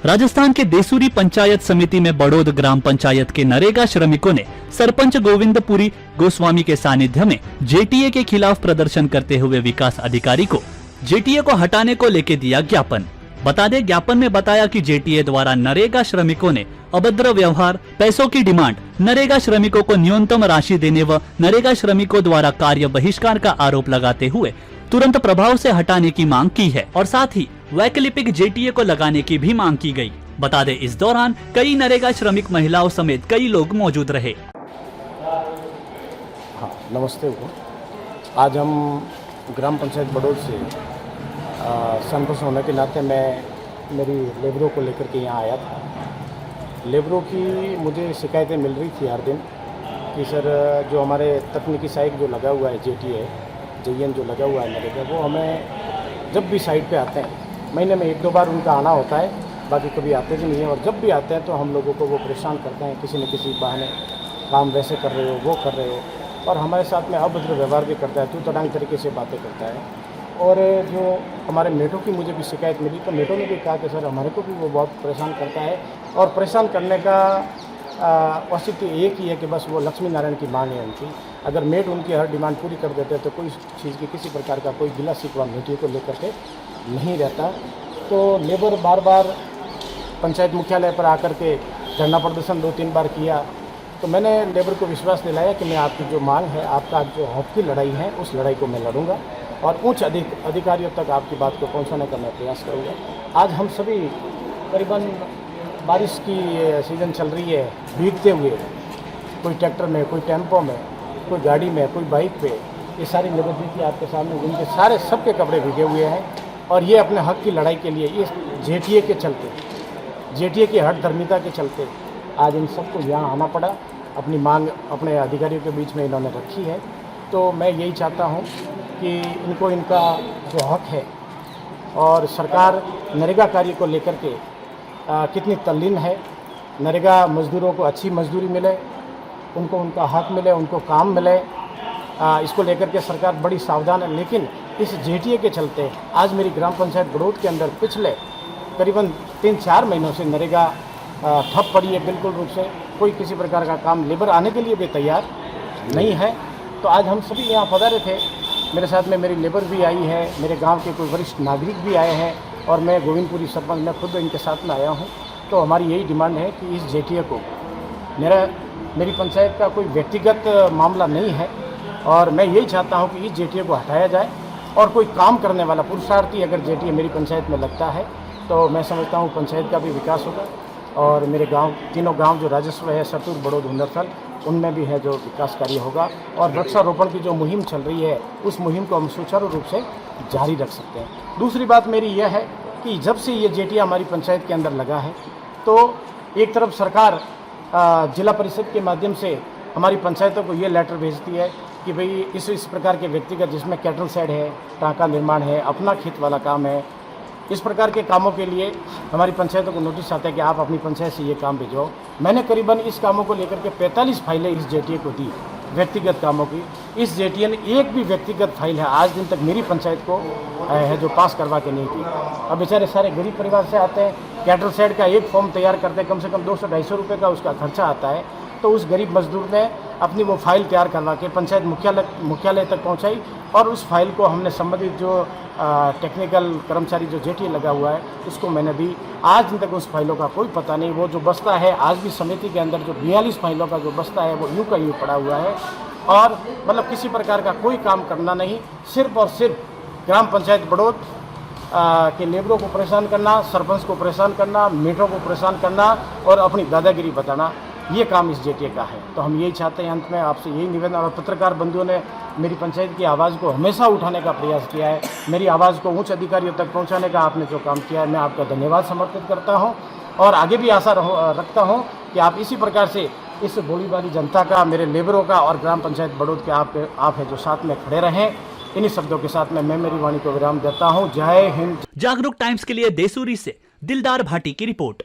राजस्थान के देसूरी पंचायत समिति में बड़ौद ग्राम पंचायत के नरेगा श्रमिकों ने सरपंच गोविंदपुरी गोस्वामी के सानिध्य में जेटीए के खिलाफ प्रदर्शन करते हुए विकास अधिकारी को जेटीए को हटाने को लेकर दिया ज्ञापन। बता दें, ज्ञापन में बताया कि जेटीए द्वारा नरेगा श्रमिकों ने अभद्र व्यवहार, पैसों की डिमांड, नरेगा श्रमिकों को न्यूनतम राशि देने व नरेगा श्रमिकों द्वारा कार्य बहिष्कार का आरोप लगाते हुए तुरंत प्रभाव से हटाने की मांग की है और साथ ही वैकल्पिक जेटीए को लगाने की भी मांग की गई। बता दें, इस दौरान कई नरेगा श्रमिक महिलाओं समेत कई लोग मौजूद रहे। हाँ, नमस्ते। आज हम ग्राम पंचायत बड़ौद से संतोष होने के नाते मैं मेरी लेबरों को लेकर के यहाँ आया था। लेबरों की मुझे शिकायतें मिल रही थी हर दिन कि सर जो हमारे तकनीकी साइट जो लगा हुआ है जेटीए जेईएन जो लगा हुआ है नरेगा, वो हमें जब भी साइट पे आते हैं महीने में 1-2 बार उनका आना होता है, बाकी कभी आते भी नहीं है। और जब भी आते हैं तो हम लोगों को वो परेशान करते हैं, किसी न किसी बहाने काम वैसे कर रहे हो, वो कर रहे हो, और हमारे साथ में अभद्र व्यवहार भी करता है, तू तड़ांग तरीके से बातें करता है। और जो हमारे मेटों की मुझे भी शिकायत मिली तो मेटों ने भी कहा कि सर हमारे को भी वो बहुत परेशान करता है, और परेशान करने का औचित्य एक ही है कि बस वो लक्ष्मी नारायण की मांग है उनकी। अगर मेट उनकी हर डिमांड पूरी कर देते हैं तो कोई चीज़ की किसी प्रकार का कोई गिला शिकवा मेटियों को लेकर के नहीं रहता। तो लेबर बार बार पंचायत मुख्यालय पर आकर के धरना प्रदर्शन 2-3 बार किया, तो मैंने लेबर को विश्वास दिलाया कि मैं आपकी जो मांग है, आपका जो हक की लड़ाई है, उस लड़ाई को मैं लड़ूंगा और उच्च अधिकारियों तक आपकी बात को पहुंचाने का मैं प्रयास करूंगा। आज हम सभी करीबन बारिश की सीज़न चल रही है, भीगते हुए, कोई ट्रैक्टर में, कोई टेम्पो में, कोई गाड़ी में, कोई बाइक पे, ये सारी लेबर देखिए आपके सामने, उनके सारे सबके कपड़े भीगे हुए हैं। और ये अपने हक की लड़ाई के लिए, ये जेटीए के चलते, जेटीए की हठधर्मिता के चलते आज इन सबको यहाँ आना पड़ा। अपनी मांग अपने अधिकारियों के बीच में इन्होंने रखी है। तो मैं यही चाहता हूँ कि इनको इनका जो हक है, और सरकार नरेगा कार्य को लेकर के कितनी तल्लीन है, नरेगा मजदूरों को अच्छी मजदूरी मिले, उनको उनका हक मिले, उनको काम मिले, इसको लेकर के सरकार बड़ी सावधान है। लेकिन इस जेटीए के चलते आज मेरी ग्राम पंचायत बड़ौद के अंदर पिछले करीबन 3-4 महीनों से नरेगा ठप पड़ी है बिल्कुल रूप से। कोई किसी प्रकार का काम लेबर आने के लिए भी तैयार नहीं है। तो आज हम सभी यहाँ पधारे थे, मेरे साथ में मेरी लेबर भी आई है, मेरे गांव के कोई वरिष्ठ नागरिक भी आए हैं, और मैं गोविंदपुरी सरपंच, मैं खुद इनके साथ में आया हूँ। तो हमारी यही डिमांड है कि इस जेटीए को, मेरी पंचायत का कोई व्यक्तिगत मामला नहीं है, और मैं यही चाहता हूँ कि इस जेटीए को हटाया जाए, और कोई काम करने वाला पुरुषार्थी अगर जेटीए मेरी पंचायत में लगता है तो मैं समझता हूँ पंचायत का भी विकास होगा। और मेरे गांव, तीनों गांव जो राजस्व है, सतुर, बड़ौद, हुंडरथल, उनमें भी है जो विकास कार्य होगा। और वृक्षारोपण की जो मुहिम चल रही है, उस मुहिम को हम सुचारू रूप से जारी रख सकते हैं। दूसरी बात मेरी यह है कि जब से ये जेटीए हमारी पंचायत के अंदर लगा है, तो एक तरफ सरकार जिला परिषद के माध्यम से हमारी पंचायतों को ये लेटर भेजती है कि भाई इस प्रकार के व्यक्तिगत, जिसमें कैटल शेड है, टाँका निर्माण है, अपना खेत वाला काम है, इस प्रकार के कामों के लिए हमारी पंचायतों को नोटिस आता है कि आप अपनी पंचायत से ये काम भेजो। मैंने करीबन इस कामों को लेकर के 45 फाइलें इस जेटीए को दी, व्यक्तिगत कामों की। इस जेटीए ने एक भी व्यक्तिगत फाइल है आज दिन तक मेरी पंचायत को है जो पास करवा के नहीं की। अब बेचारे सारे गरीब परिवार से आते हैं, कैटल शेड का एक फॉर्म तैयार करते हैं, कम से कम 200-250 रुपये का उसका खर्चा आता है। तो उस गरीब मजदूर ने अपनी वो फाइल तैयार करवा के पंचायत मुख्यालय तक पहुंचाई, और उस फाइल को हमने संबंधित जो टेक्निकल कर्मचारी जो जेटीए लगा हुआ है उसको मैंने दी। आज दिन तक उस फाइलों का कोई पता नहीं। वो जो बस्ता है आज भी समिति के अंदर, जो 42 फाइलों का जो बस्ता है, वो यूँ का यूँ पड़ा हुआ है, और मतलब किसी प्रकार का कोई काम करना नहीं, सिर्फ और सिर्फ ग्राम पंचायत बड़ौद के लेबरों को परेशान करना, सरपंच को परेशान करना, मेटों को परेशान करना, और अपनी दादागिरी बताना, ये काम इस जेटीए का है। तो हम यही चाहते हैं, अंत में आपसे यही निवेदन, और पत्रकार बंधुओं ने मेरी पंचायत की आवाज़ को हमेशा उठाने का प्रयास किया है, मेरी आवाज़ को उच्च अधिकारियों तक पहुंचाने का आपने जो काम किया है, मैं आपका धन्यवाद समर्पित करता हूं, और आगे भी आशा रखता हूं कि आप इसी प्रकार से इस गोलीबारी जनता का, मेरे लेबरों का और ग्राम पंचायत बड़ौद के आप है जो साथ में खड़े रहें। इन्हीं शब्दों के साथ में मैं मेरी वाणी को विराम देता हूँ। जय हिंद। जागरूक टाइम्स के लिए देसूरी से दिलदार भाटी की रिपोर्ट।